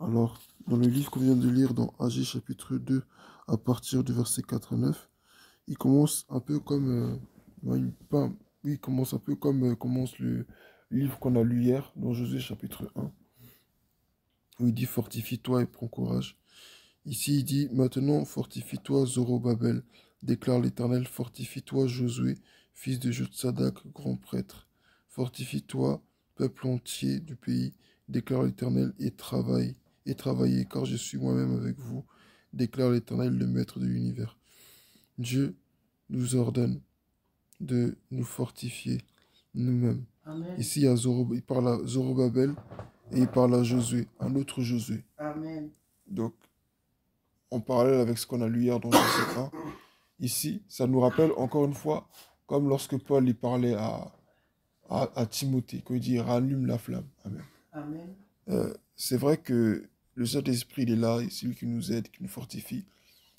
Alors, dans le livre qu'on vient de lire dans Agis chapitre 2, à partir du verset 4 à 9, il commence un peu comme, oui, il commence un peu comme commence le livre qu'on a lu hier, dans Josué chapitre 1, où il dit fortifie-toi et prends courage. Ici, il dit maintenant fortifie-toi, Zorobabel, déclare l'Éternel, fortifie-toi, Josué, fils de Jotsadak, grand prêtre. Fortifie-toi, peuple entier du pays, déclare l'Éternel, et travaillez, car je suis moi-même avec vous, déclare l'Éternel, le Maître de l'univers. Dieu nous ordonne de nous fortifier nous-mêmes. Amen. Ici, il parle à Zorobabel et il parle à Josué, un autre Josué. Amen. Donc, en parallèle avec ce qu'on a lu hier dans Josué 1, ici, ça nous rappelle encore une fois, comme lorsque Paul y parlait à Timothée, quand il dit rallume la flamme. Amen. Amen. C'est vrai que le Saint-Esprit, il est là, c'est lui qui nous aide, qui nous fortifie.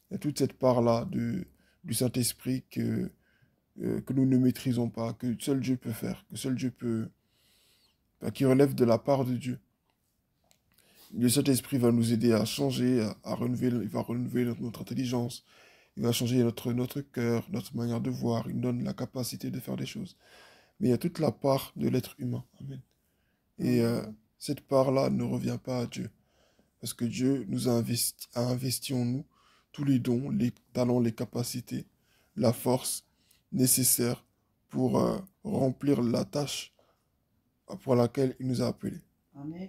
Il y a toute cette part-là du Saint-Esprit que nous ne maîtrisons pas, que seul Dieu peut faire, que seul Dieu peut, qui relève de la part de Dieu. Le Saint-Esprit va nous aider à changer, à renouveler, il va renouveler notre intelligence, il va changer notre cœur, notre manière de voir, il nous donne la capacité de faire des choses. Mais il y a toute la part de l'être humain. Amen. Et cette part-là ne revient pas à Dieu. Parce que Dieu nous a investi en nous tous les dons, les talents, les capacités, la force nécessaire pour remplir la tâche pour laquelle il nous a appelés. Amen.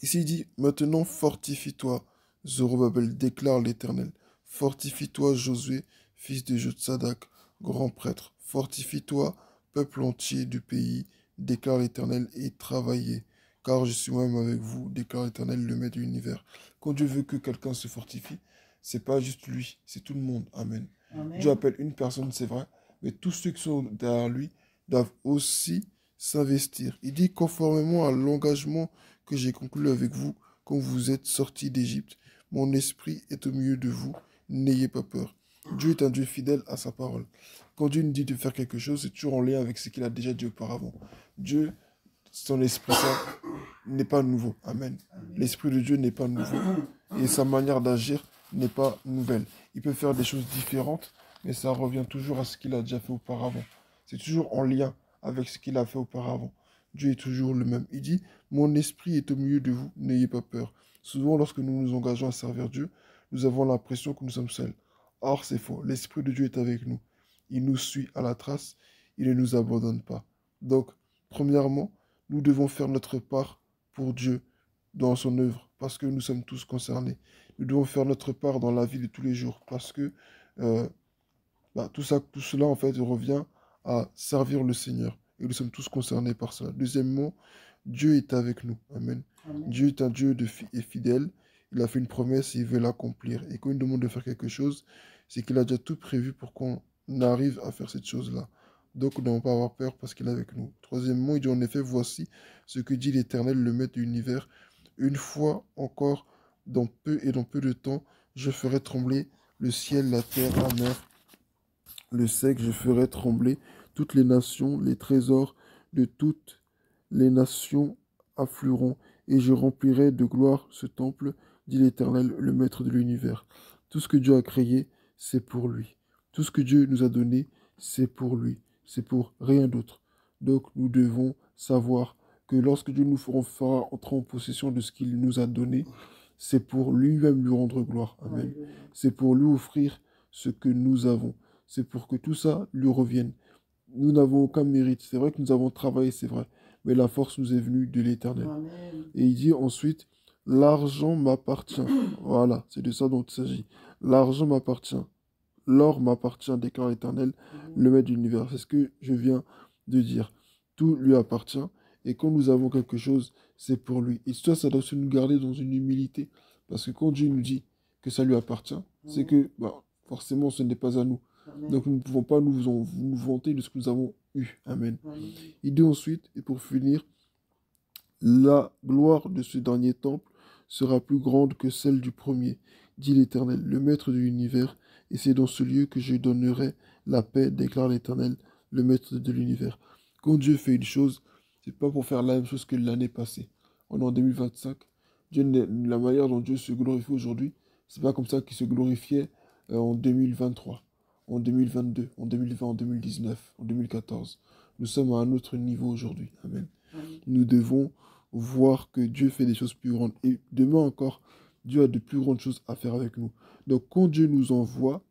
Ici, il dit, maintenant fortifie-toi, Zorobabel, déclare l'Éternel. Fortifie-toi, Josué, fils de Jotsadak, grand prêtre. Fortifie-toi, peuple entier du pays, déclare l'Éternel, et travaillez. Car je suis moi-même avec vous, déclare l'Éternel, le Maître de l'univers. Quand Dieu veut que quelqu'un se fortifie, c'est pas juste lui, c'est tout le monde. Amen. Amen. Dieu appelle une personne, c'est vrai, mais tous ceux qui sont derrière lui doivent aussi s'investir. Il dit conformément à l'engagement que j'ai conclu avec vous quand vous êtes sortis d'Égypte. Mon esprit est au milieu de vous. N'ayez pas peur. Dieu est un Dieu fidèle à sa parole. Quand Dieu nous dit de faire quelque chose, c'est toujours en lien avec ce qu'il a déjà dit auparavant. Dieu, son Esprit Saint, n'est pas nouveau. Amen. L'Esprit de Dieu n'est pas nouveau. Et sa manière d'agir n'est pas nouvelle. Il peut faire des choses différentes, mais ça revient toujours à ce qu'il a déjà fait auparavant. C'est toujours en lien avec ce qu'il a fait auparavant. Dieu est toujours le même. Il dit, mon esprit est au milieu de vous, n'ayez pas peur. Souvent, lorsque nous nous engageons à servir Dieu, nous avons l'impression que nous sommes seuls. Or, c'est faux. L'Esprit de Dieu est avec nous. Il nous suit à la trace. Il ne nous abandonne pas. Donc, premièrement, nous devons faire notre part pour Dieu dans son œuvre, parce que nous sommes tous concernés. Nous devons faire notre part dans la vie de tous les jours, parce que euh, tout cela, en fait, revient à servir le Seigneur. Et nous sommes tous concernés par cela. Deuxièmement, Dieu est avec nous. Amen. Amen. Dieu est un Dieu et fidèle. Il a fait une promesse et il veut l'accomplir. Et quand il nous demande de faire quelque chose, c'est qu'il a déjà tout prévu pour qu'on arrive à faire cette chose-là. Donc, nous n'avons pas à avoir peur parce qu'il est avec nous. Troisièmement, il dit en effet, voici ce que dit l'Éternel, le Maître de l'univers. Une fois encore, dans peu de temps, je ferai trembler le ciel, la terre, la mer, le sec, je ferai trembler toutes les nations, les trésors de toutes les nations afflueront, et je remplirai de gloire ce temple, dit l'Éternel, le Maître de l'univers. Tout ce que Dieu a créé, c'est pour lui. Tout ce que Dieu nous a donné, c'est pour lui. C'est pour rien d'autre. Donc nous devons savoir que lorsque Dieu nous fera entrer en possession de ce qu'il nous a donné, c'est pour lui-même lui rendre gloire. Amen. C'est pour lui offrir ce que nous avons. C'est pour que tout ça lui revienne. Nous n'avons aucun mérite. C'est vrai que nous avons travaillé, c'est vrai. Mais la force nous est venue de l'Éternel. Et il dit ensuite, l'argent m'appartient. Voilà, c'est de ça dont il s'agit. L'argent m'appartient. L'or m'appartient, déclare l'Éternel, le Maître de l'univers. C'est ce que je viens de dire. Tout lui appartient. Et quand nous avons quelque chose, c'est pour lui. Et ça doit se nous garder dans une humilité. Parce que quand Dieu nous dit que ça lui appartient, c'est que forcément ce n'est pas à nous. Donc nous ne pouvons pas nous vanter de ce que nous avons eu. Amen. Il dit ensuite, et pour finir, la gloire de ce dernier temple sera plus grande que celle du premier, dit l'Éternel, le Maître de l'univers, et c'est dans ce lieu que je donnerai la paix, déclare l'Éternel, le Maître de l'univers. Quand Dieu fait une chose, c'est pas pour faire la même chose que l'année passée. On est en 2025, La manière dont Dieu se glorifie aujourd'hui, c'est pas comme ça qu'il se glorifiait en 2023, en 2022, en 2020, en 2019, en 2014. Nous sommes à un autre niveau aujourd'hui. Amen. Amen. Nous devons voir que Dieu fait des choses plus grandes. Et demain encore, Dieu a de plus grandes choses à faire avec nous. Donc quand Dieu nous envoie,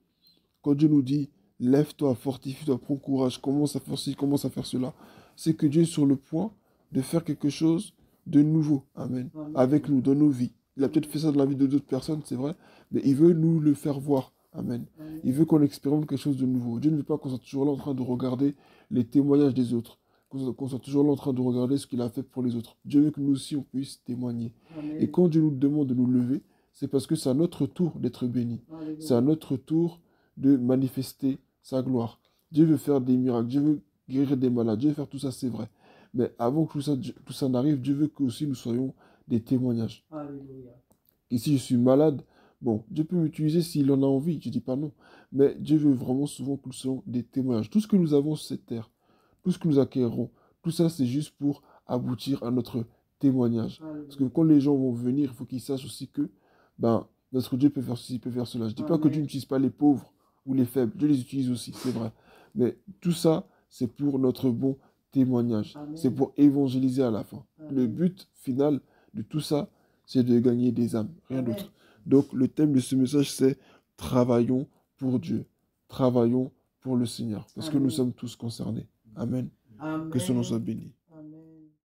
quand Dieu nous dit, lève-toi, fortifie-toi, prends courage, commence à faire ci, commence à faire cela, c'est que Dieu est sur le point de faire quelque chose de nouveau. Amen. Amen. Avec nous, dans nos vies. Il a peut-être fait ça dans la vie de d'autres personnes, c'est vrai, mais il veut nous le faire voir. Amen. Amen. Il veut qu'on expérimente quelque chose de nouveau. Dieu ne veut pas qu'on soit toujours là en train de regarder les témoignages des autres, qu'on soit toujours là en train de regarder ce qu'il a fait pour les autres. Dieu veut que nous aussi, on puisse témoigner. Amen. Et quand Dieu nous demande de nous lever, c'est parce que c'est à notre tour d'être bénis. C'est à notre tour de manifester sa gloire. Dieu veut faire des miracles, Dieu veut guérir des malades, Dieu veut faire tout ça, c'est vrai. Mais avant que tout ça n'arrive, Dieu veut que aussi nous soyons des témoignages. Alléluia. Et si je suis malade, bon, Dieu peut m'utiliser s'il en a envie, je dis pas non. Mais Dieu veut vraiment souvent que nous soyons des témoignages. Tout ce que nous avons sur cette terre, tout ce que nous acquérons, tout ça, c'est juste pour aboutir à notre témoignage. Alléluia. Parce que quand les gens vont venir, il faut qu'ils sachent aussi que, ben, notre Dieu peut faire ceci, peut faire cela. Je dis pas que Amen. Dieu n'utilise pas les pauvres ou les faibles, Dieu les utilise aussi, c'est vrai. Mais tout ça, c'est pour notre bon témoignage. Amen. C'est pour évangéliser à la fin. Amen. Le but final de tout ça, c'est de gagner des âmes, rien Amen. d'autre. Donc le thème de ce message, c'est travaillons pour Dieu, travaillons pour le Seigneur, parce que nous Amen. sommes tous concernés. Amen. Amen. Que son nom soit béni.